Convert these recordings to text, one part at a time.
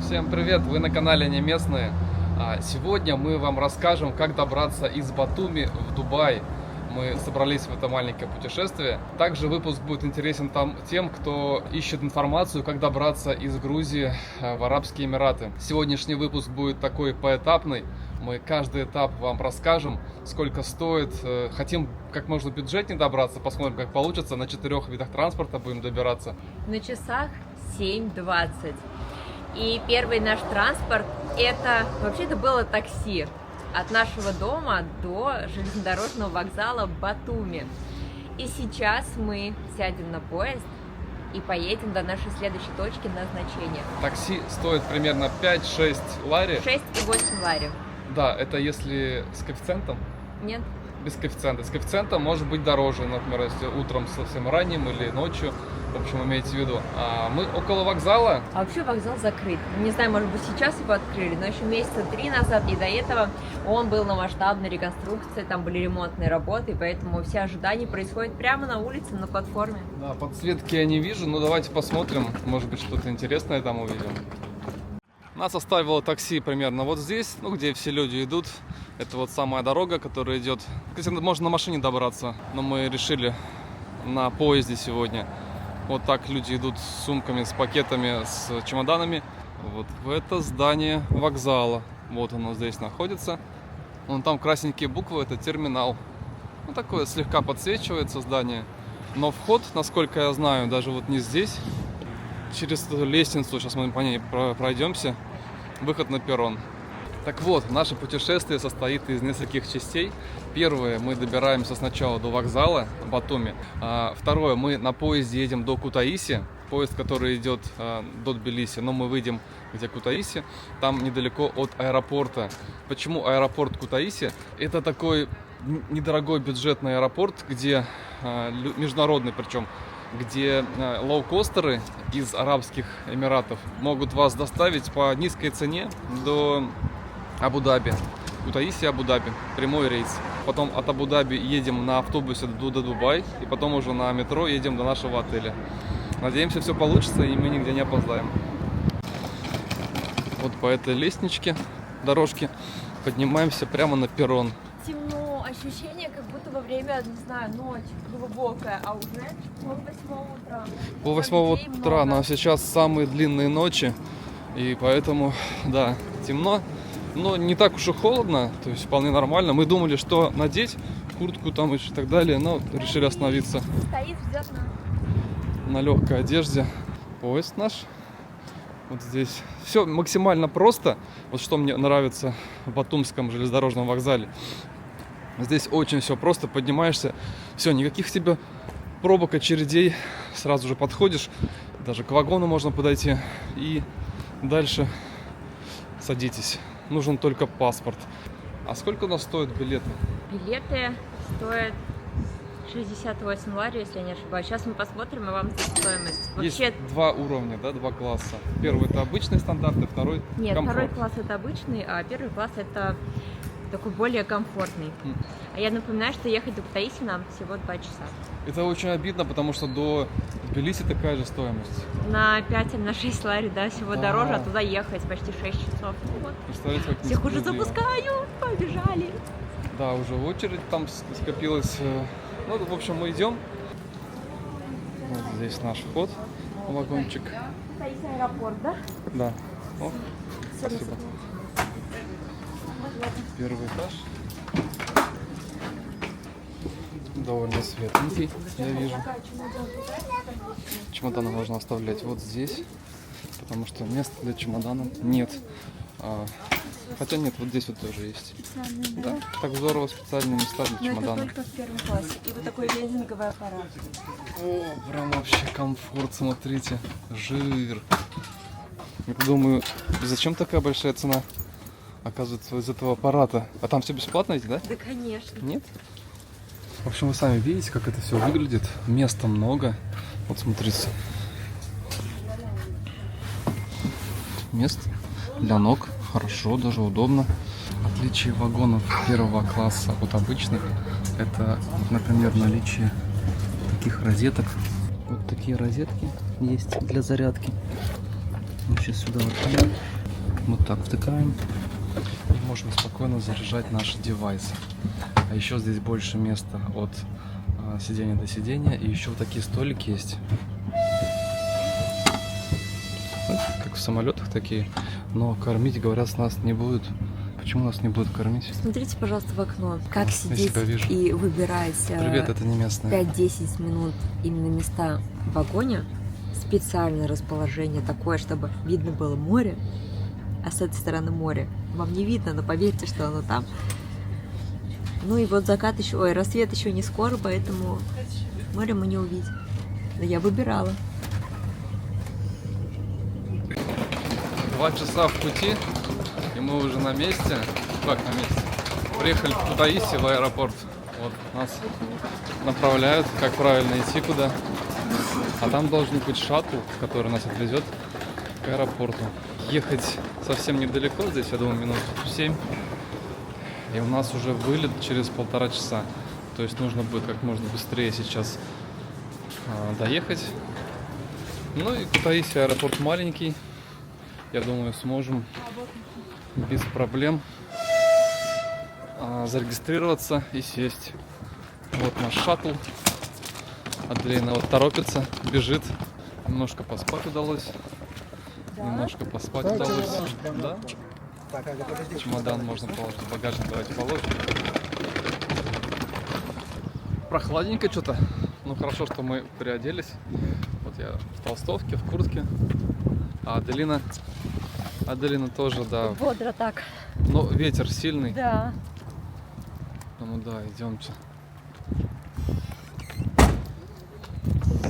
Всем привет! Вы на канале Не Местные. Сегодня мы вам расскажем, как добраться из Батуми в Дубай. Мы собрались в это маленькое путешествие. Также выпуск будет интересен тем, кто ищет информацию, как добраться из Грузии в Арабские Эмираты. Сегодняшний выпуск будет такой поэтапный. Мы каждый этап вам расскажем, сколько стоит. Хотим как можно бюджетнее добраться, посмотрим, как получится. На 4 видах транспорта будем добираться. На часах 7:20. И первый наш транспорт, это было такси от нашего дома до железнодорожного вокзала Батуми. И сейчас мы сядем на поезд и поедем до нашей следующей точки назначения. Такси стоит примерно 5-6 лари. 6 и 8 лари. Да, это если с коэффициентом? Нет? Без коэффициента. С коэффициентом может быть дороже, например, если утром совсем ранним или ночью. В общем, имейте в виду. Мы около вокзала. А вообще вокзал закрыт. Не знаю, может быть, сейчас его открыли, но еще месяца 3 назад и до этого он был на масштабной реконструкции, там были ремонтные работы, поэтому все ожидания происходят прямо на улице, на платформе. Да, подсветки я не вижу, но давайте посмотрим. Может быть, что-то интересное там увидим. Нас оставило такси примерно вот здесь, где все люди идут. Это вот самая дорога, которая идет. Кстати, можно на машине добраться, но мы решили на поезде сегодня. Вот так люди идут с сумками, с пакетами, с чемоданами. Вот в это здание вокзала. Вот оно здесь находится. Вон там красненькие буквы, это терминал. Ну, такое слегка подсвечивается здание. Но вход, насколько я знаю, даже вот не здесь. Через эту лестницу, сейчас мы по ней пройдемся. Выход на перрон. Так вот, наше путешествие состоит из нескольких частей. Первое, мы добираемся сначала до вокзала Батуми. Второе, мы на поезде едем до Кутаиси. Поезд, который идет до Тбилиси, но мы выйдем где Кутаиси. Там недалеко от аэропорта. Почему аэропорт Кутаиси? Это такой недорогой бюджетный аэропорт, где международный причем, где лоукостеры из Арабских Эмиратов могут вас доставить по низкой цене до Абу-Даби. Кутаиси, Абу-Даби. Прямой рейс. Потом от Абу-Даби едем на автобусе до Дубай. И потом уже на метро едем до нашего отеля. Надеемся, все получится и мы нигде не опоздаем. Вот по этой лестничке, дорожке, поднимаемся прямо на перрон. Темно, ощущение, как будто во время, не знаю, ночь глубокая, а уже пол-8 утра. Пол-8 утра, но сейчас самые длинные ночи. И поэтому, да, темно. Но не так уж и холодно, то есть вполне нормально. Мы думали, что надеть куртку там и так далее, но решили остановиться. Стоит, ждет нас. На легкой одежде. Поезд наш. Вот здесь. Все максимально просто. Вот что мне нравится в Батумском железнодорожном вокзале. Здесь очень все просто. Поднимаешься. Все, никаких тебе пробок, очередей. Сразу же подходишь. Даже к вагону можно подойти. И дальше садитесь. Нужен только паспорт. А сколько у нас стоят билеты? Билеты стоят 68 лари, если я не ошибаюсь. Сейчас мы посмотрим и вам здесь стоимость. Вообще... Есть два уровня, да, два класса. Первый это обычный стандарт, и второй Нет, комфорт. Второй класс это обычный, а первый класс это такой более комфортный. А я напоминаю, что ехать до Кутаиси нам всего 2 часа. Это очень обидно, потому что до Тбилиси такая же стоимость. На 5 или на 6 лари, да, всего дороже, а туда ехать почти 6 часов. Ну вот. Представляете, как Всех уже несправедливо. запускают, побежали. Да, уже очередь там скопилась. Ну, в общем, мы идем. Вот здесь наш вход в вагончик. Кутаиси аэропорт, да? Да. О, спасибо. Первый этаж. Довольно светленький, я вижу. Чемоданы можно оставлять вот здесь, потому что места для чемодана нет. Хотя нет, вот здесь вот тоже есть. Да, так здорово, специальные места для чемодана. Это только в первом классе. И вот такой лендинговый аппарат. О, прям вообще комфорт, смотрите. Жир. Я думаю, зачем такая большая цена? Оказывается, из этого аппарата. А там все бесплатно эти, да? Да, конечно. Нет? В общем, вы сами видите, как это все выглядит. Места много. Вот смотрите. Мест для ног. Хорошо, даже удобно. Отличие вагонов первого класса от обычных — это, например, наличие таких розеток. Вот такие розетки есть для зарядки. Мы сейчас сюда вот Вот так втыкаем. И можем спокойно заряжать наши девайсы. А еще здесь больше места от сидения до сидения. И еще вот такие столики есть. Как в самолетах такие. Но кормить, говорят, с нас не будут. Почему нас не будут кормить? Смотрите, пожалуйста, в окно. Как Я сидеть себя вижу. и выбирать Привет, это не местные. 5-10 минут именно места в вагоне. Специальное расположение такое, чтобы видно было море. А с этой стороны море вам не видно, но поверьте, что оно там. Ну и вот закат еще, ой, рассвет еще не скоро, поэтому море мы не увидим. Но я выбирала. 2 часа в пути, и мы уже на месте. Как на месте? Приехали в Кутаиси, в аэропорт. Вот нас направляют, как правильно идти куда. А там должен быть шаттл, который нас отвезет к аэропорту. Ехать совсем недалеко, здесь, я думаю, минут 7. И у нас уже вылет через 1,5 часа. То есть нужно будет как можно быстрее сейчас доехать. Ну и Кутаиси аэропорт маленький. Я думаю, сможем без проблем зарегистрироваться и сесть. Вот наш шаттл. Аделина вот торопится, бежит. Немножко поспать удалось. Немножко поспать удалось. Да? Чемодан можно положить в багажник. Давайте положим. Прохладненько что-то. Ну хорошо, что мы переоделись. Вот я в толстовке, в куртке. А Аделина тоже, да. Бодро так. Но ветер сильный. Да. Ну да, идемте.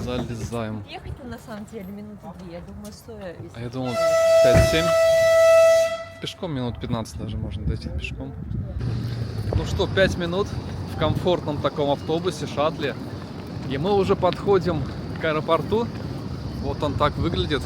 Залезаем. Ехать-то на самом деле минуты 2, я думаю, стоя. А я думал 5-7. Пешком минут 15 даже можно дойти пешком. Ну что, 5 минут в комфортном таком автобусе, шаттле. И мы уже подходим к аэропорту. Вот он так выглядит.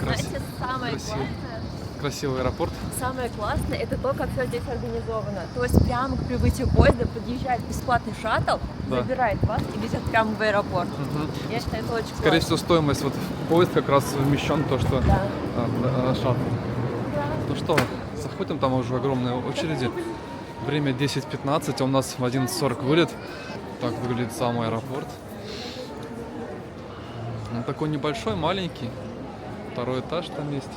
Знаете, самое красиво. классное, Красивый аэропорт. самое классное, это то, как все здесь организовано. То есть прямо к прибытию поезда подъезжает бесплатный шаттл, Да. забирает вас и везет прямо в аэропорт. Мгм. Я считаю, это очень Скорее классно. всего, стоимость вот в поезд как раз вмещен то, что Да. шаттл. Ну что, заходим, там уже огромные очереди. Время 10:15, а у нас в 11:40 вылет. Так выглядит сам аэропорт. Он такой небольшой, маленький. 2-й этаж там есть.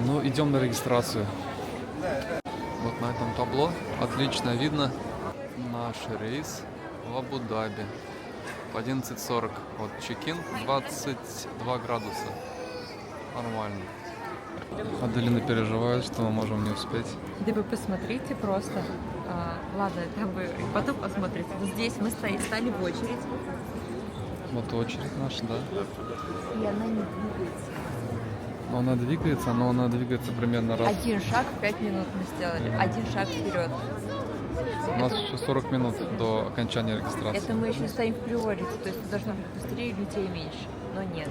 Ну, идем на регистрацию. Вот на этом табло отлично видно наш рейс в Абу-Даби. В 11:40. Вот чекин 22 градуса. Нормально. Аделина переживает, что мы можем не успеть. Да вы посмотрите просто. Ладно, там вы потом посмотрите. Вот здесь мы стали в очередь. Вот очередь наша, да. И она не двигается. Но она двигается примерно раз. Один шаг в 5 минут мы сделали. Один шаг вперед. У нас еще 40 минут до окончания регистрации. Это мы еще стоим в приорите, то есть должно быть быстрее, людей меньше. Но нет.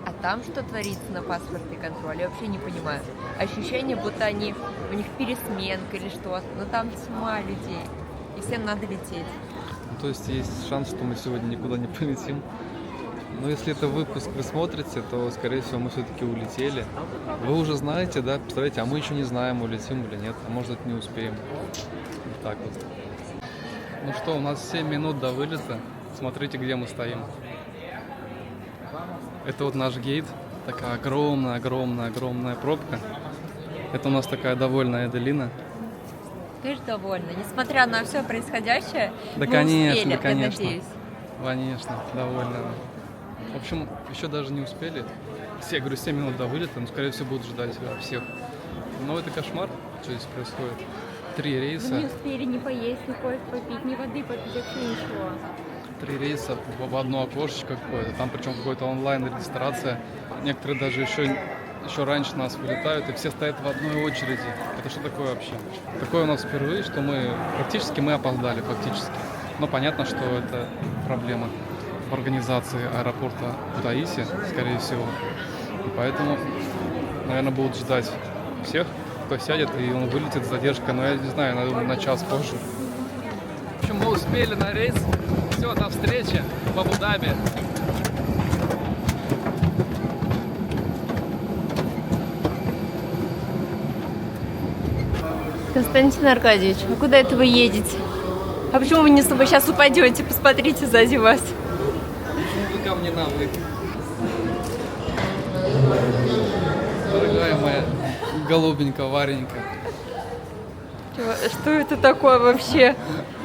А там что творится на паспортный контроль, я вообще не понимаю. Ощущение, будто у них пересменка или что-то. Но там тьма людей. И всем надо лететь. Ну, то есть есть шанс, что мы сегодня никуда не полетим. Но если это выпуск вы смотрите, то, скорее всего, мы все-таки улетели. Вы уже знаете, да? Представляете, а мы еще не знаем, улетим или нет. А может, не успеем. Вот так вот. Ну что, у нас 7 минут до вылета. Смотрите, где мы стоим. Это вот наш гейт. Такая огромная пробка. Это у нас такая довольная Аделина. Ты же довольна. Несмотря на все происходящее, Да, мы конечно, успели, да, конечно. я надеюсь. Конечно, довольна. В общем, еще даже не успели. Все, я говорю, 7 минут до вылета, но, скорее всего, будут ждать всех. Но это кошмар, что здесь происходит. 3 рейса. Мы не успели ни поесть, ни кофе попить, ни воды попить, вообще ничего. 3 рейса в одно окошечко какое-то. Там причем какая-то онлайн-регистрация. Некоторые даже еще раньше нас вылетают, и все стоят в одной очереди. Это что такое вообще? Такое у нас впервые, что мы опоздали, фактически. Но понятно, что это проблема в организации аэропорта Кутаиси, скорее всего. И поэтому, наверное, будут ждать всех, кто сядет, и он вылетит с задержкой, но я не знаю, наверное, на час позже. В общем, мы успели на рейс. Все, до встречи в Абу-Даби. Константин Аркадьевич, а куда это вы едете? А почему вы не с собой сейчас упадете? Посмотрите сзади вас. Почему вы ко мне на вы? Дорогая моя голубенькая, Варенька. Что это такое вообще?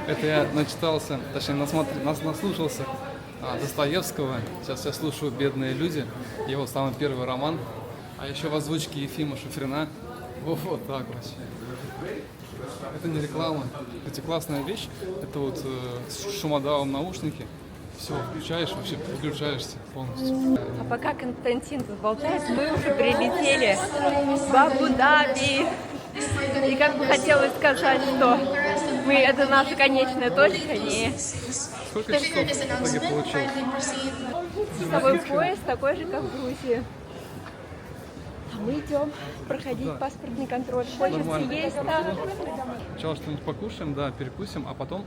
Это я начитался, точнее наслушался Достоевского. Сейчас я слушаю «Бедные люди», его самый первый роман. А еще в озвучке Ефима Шуфрина. Вот так вообще. Это не реклама. Кстати, классная вещь. Это вот шумодавом наушники. Все, включаешь, вообще переключаешься полностью. А пока Константин тут болтает, мы уже прилетели в Абу-Даби. И как бы хотелось сказать, что это наша конечная точка, не... Сколько часов в итоге получил? Часовой пояс такой же, как в Грузии. А мы идем проходить паспортный контроль. Хочется есть, да? Сначала что-нибудь покушаем, да, перекусим, а потом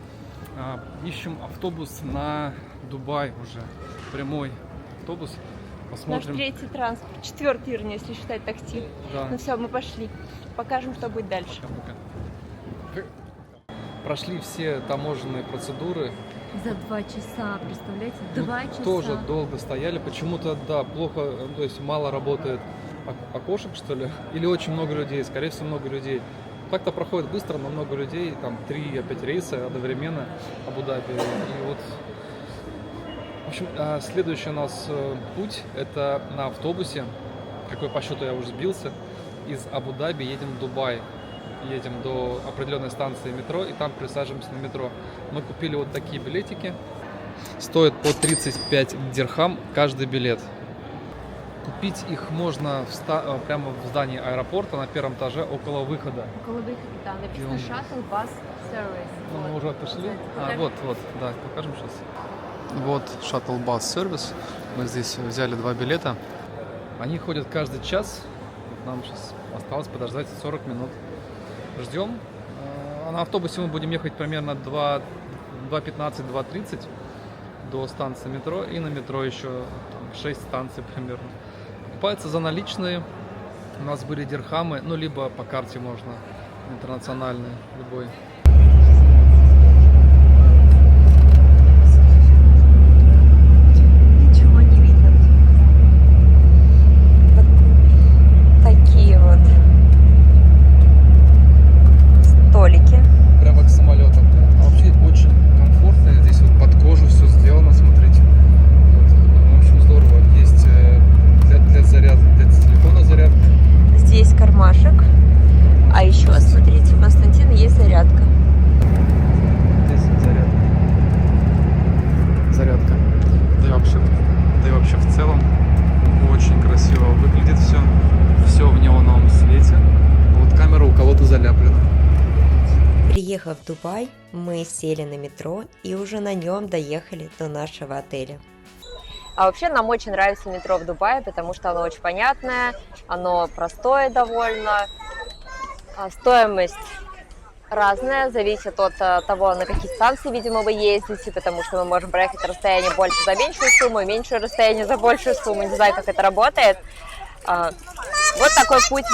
ищем автобус на Дубай уже. Прямой автобус. Посмотрим. Наш третий транспорт. Четвертый, вернее, если считать такси. Да. Ну все, мы пошли. Покажем, что будет дальше. Прошли все таможенные процедуры. За 2 часа, представляете? 2 часа. Тоже долго стояли. Почему-то, да, плохо, то есть мало работает окошек, что ли. Или очень много людей, скорее всего, много людей. Так-то проходит быстро, но много людей, там 3-5 рейсов одновременно Абу-Даби. И вот, в общем, следующий у нас путь, это на автобусе, какой по счету я уже сбился, из Абу-Даби едем в Дубай. Едем до определенной станции метро и там присаживаемся на метро. Мы купили вот такие билетики. Стоит по 35 дирхам каждый билет. Купить их можно прямо в здании аэропорта на первом этаже около выхода. Около выхода, да, написано Shuttle Bus Service. Ну, мы уже отошли. Вот, да, покажем сейчас. Вот Shuttle Bus Service. Мы здесь взяли 2 билета. Они ходят каждый час. Нам сейчас осталось подождать 40 минут. Ждем. А на автобусе мы будем ехать примерно 2:15-2:30 до станции метро. И на метро еще 6 станций примерно. Покупаются за наличные. У нас были дирхамы, ну либо по карте можно, интернациональные, любой. Ничего не видно. Вот такие вот столики. Прямо к самолетам. А вообще очень комфортно. Здесь вот под кожу все сделано, смотрите. Вот. В общем, здорово. Есть для зарядки, для телефона зарядка. Здесь кармашек. А еще, смотрите, у Константина есть зарядка. Здесь зарядка. Да и вообще в целом очень красиво выглядит все. Все в неоновом свете. Вот камера у кого-то заляплена. Приехав в Дубай, мы сели на метро и уже на нем доехали до нашего отеля. А вообще нам очень нравится метро в Дубае, потому что оно очень понятное, оно простое довольно. Стоимость разная, зависит от того, на какие станции, видимо, вы ездите, потому что мы можем проехать расстояние больше за меньшую сумму и меньшее расстояние за большую сумму. Не знаю, как это работает. Вот такой путь.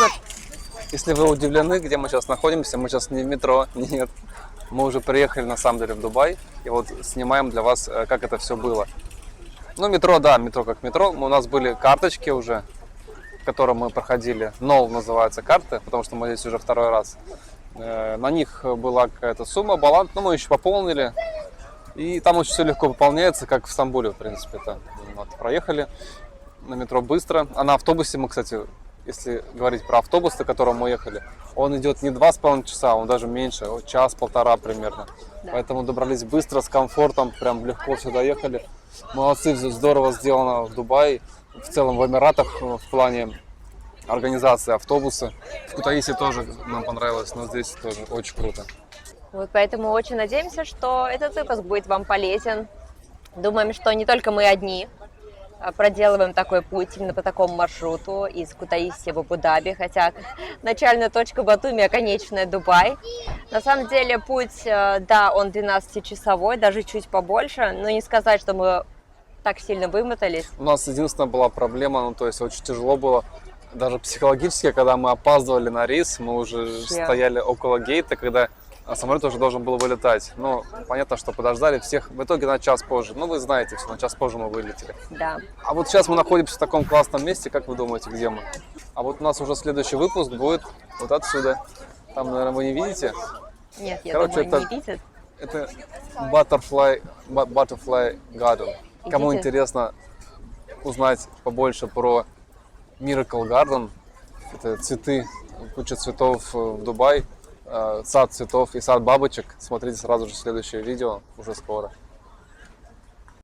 Если вы удивлены, где мы сейчас находимся, мы сейчас не в метро, нет. Мы уже приехали на самом деле в Дубай и вот снимаем для вас, как это все было. Ну, метро, да, метро как метро. У нас были карточки уже, которые мы проходили. Нол называются карты, потому что мы здесь уже второй раз. На них была какая-то сумма, баланс, но мы еще пополнили. И там очень все легко пополняется, как в Стамбуле, в принципе. Вот, проехали на метро быстро. А на автобусе мы, кстати, если говорить про автобус, на котором мы ехали, он идет не 2,5 часа, он даже меньше, час-полтора примерно. Да. Поэтому добрались быстро, с комфортом, прям легко все доехали. Молодцы, здорово сделано в Дубае, в целом в Эмиратах в плане организации автобуса. В Кутаиси тоже нам понравилось, но здесь тоже очень круто. Вот поэтому очень надеемся, что этот выпуск будет вам полезен. Думаем, что не только мы одни проделываем такой путь именно по такому маршруту из Кутаиси в Абу-Даби, хотя начальная точка Батуми, а конечная Дубай. На самом деле путь, да, он 12-часовой, даже чуть побольше, но не сказать, что мы так сильно вымотались. У нас единственная была проблема, ну то есть очень тяжело было даже психологически, когда мы опаздывали на рейс, мы уже Да. стояли около гейта, когда самолет уже должен был вылетать. Ну, понятно, что подождали всех, в итоге на час позже. Ну, вы знаете все, на час позже мы вылетели. Да. А вот сейчас мы находимся в таком классном месте, как вы думаете, где мы? А вот у нас уже следующий выпуск будет вот отсюда. Там, наверное, вы не видите. Нет, я Короче, думаю, это- не видят. Это Butterfly Garden. Кому Идите. интересно узнать побольше про Miracle Garden, это цветы, куча цветов в Дубае, сад цветов и сад бабочек, смотрите сразу же следующее видео уже скоро.